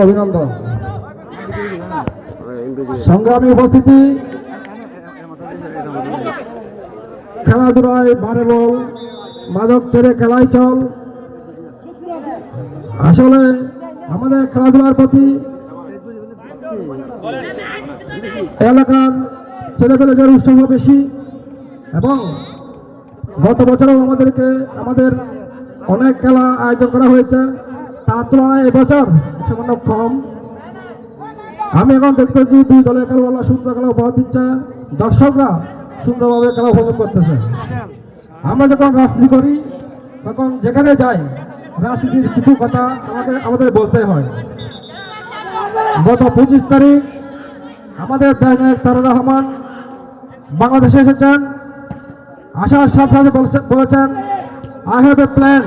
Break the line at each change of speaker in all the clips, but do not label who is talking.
অভিনন্দন। সংগ্রামী উপস্থিতি, খেলাধুলায় বারে বল, মাদক ছেড়ে খেলায় চল। আসলে আমাদের খেলাধুলার প্রতি এলাকার ছেলেপেলেদের উৎসাহ বেশি এবং গত বছরও আমাদের অনেক খেলা আয়োজন করা হয়েছে, তার তুলনায় এবছর সামান্য কম। আমি এখন দেখতেছি দুই দলের খেলোয়াড়রা সুন্দর খেলা উপহার দিচ্ছে, দর্শকরা সুন্দরভাবে খেলা উপভোগ করতেছে। আমরা যখন রাজনীতি করি তখন যেখানে যাই রাজনীতির কিছু কথা আমাদের বলতে হয়। গত 25 তারিখ আমাদের দেশনায়ক তারেক রহমান বাংলাদেশে এসেছেন, আসার সাথে সাথে বলেছেন আই হ্যাভ এ প্ল্যান,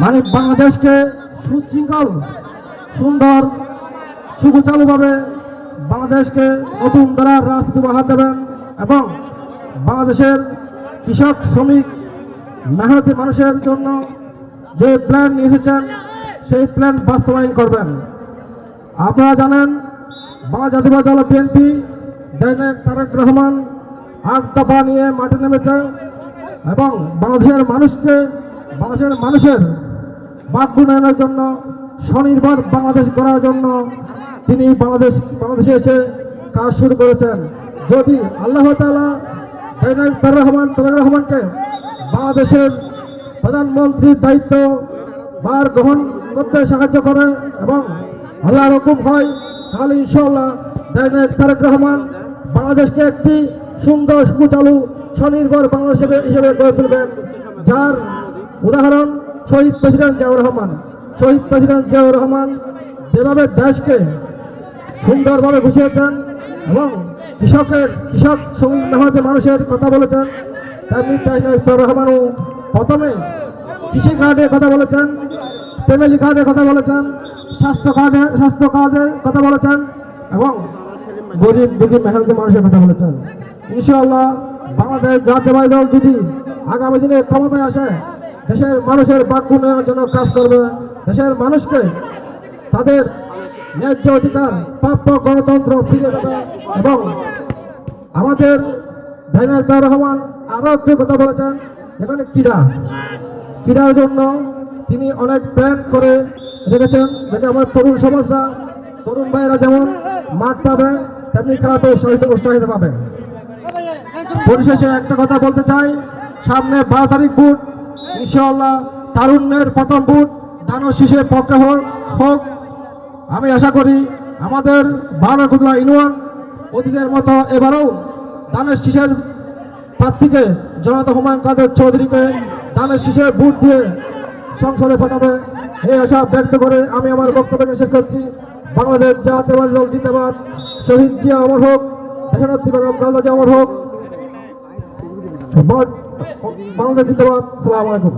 মানে বাংলাদেশকে সুশৃঙ্খল সুন্দর সুচারুভাবে বাংলাদেশকে নতুন ধারার রাজনীতি উপহার দেবেন এবং বাংলাদেশের কৃষক শ্রমিক মেহনতি মানুষের জন্য যে প্ল্যান নিয়ে এসেছেন সেই প্ল্যান বাস্তবায়ন করবেন। আপনারা জানেন বাংলা জাতীয়তাবাদী দল বিএনপি দেশনায়ক তারেক রহমান 8 দফা নিয়ে মাঠে নেমেছে এবং বাংলাদেশের মানুষের বাক উন্নয়নের জন্য স্বনির্ভর বাংলাদেশ করার জন্য তিনি বাংলাদেশে এসে কাজ শুরু করেছেন। যদি আল্লাহ তাআলা তারেক রহমানকে বাংলাদেশের প্রধানমন্ত্রীর দায়িত্ব ভার গ্রহণ করতে সাহায্য করে এবং আল্লাহর হুকুম হয়, তাহলে ইনশাআল্লাহ তারেক রহমান বাংলাদেশকে একটি সুন্দর সুচারু স্বনির্ভর বাংলাদেশ হিসেবে গড়ে তুলবেন, যার উদাহরণ শহীদ প্রেসিডেন্ট জিয়াউর রহমান। শহীদ প্রেসিডেন্ট জিয়াউর রহমান যেভাবে দেশকে সুন্দরভাবে ঘুষিয়েছেন এবং কৃষক শ্রমিক মেহনতি মানুষের কথা বলেছেন, তেমনি তারেক রহমানও প্রথমে কৃষি কার্ডের কথা বলেছেন, ফ্যামিলি কার্ডের কথা বলেছেন, স্বাস্থ্য কার্ডের কথা বলেছেন এবং গরিব দুঃখী মেহনতি মানুষের কথা বলেছেন। ইনশাআল্লাহ বাংলাদেশ জাতীয়তাবাদী দল যদি আগামী দিনে ক্ষমতায় আসে দেশের মানুষের বাক উন্নয়নের জন্য কাজ করবে, দেশের মানুষকে তাদের ন্যায্য অধিকার প্রাপ্য গণতন্ত্র ফিরিয়ে দেবে এবং আমাদের দেশনায়ক তারেক রহমান আরও একটি কথা বলেছেন, এখানে ক্রীড়ার জন্য তিনি অনেক প্ল্যান করে রেখেছেন, যাতে আমার তরুণ সমাজরা তরুণ ভাইয়েরা যেমন মাঠ পাবে তেমনি খেলাতে উৎসাহিত পাবে। পরিশেষে একটা কথা বলতে চাই, সামনে 12 তারিখ ভোট, ইনশাআল্লাহ তারুণ্যের প্রথম ভোট দানব শীষের পক্ষে হোক। আমি আশা করি আমাদের বারাকুতলা ইউনিয়ন অতীতের মতো এবারেও দানের শীষের প্রার্থীকে জনতা হুমায়ুন কাদের চৌধুরীকে দানের শীষের ভোট দিয়ে সংসদে পাঠাবে, এই আশা ব্যক্ত করে আমি আমার বক্তব্য শেষ করছি। বাংলাদেশ জাতীয়তাবাদী দল জিন্দাবাদ, শহীদ জিয়া অমর হোক, দেশনেত্রী বেগম খালেদা জিয়া অমর হোক, বাংলাদেশ জিন্দাবাদ। আসসালামু আলাইকুম।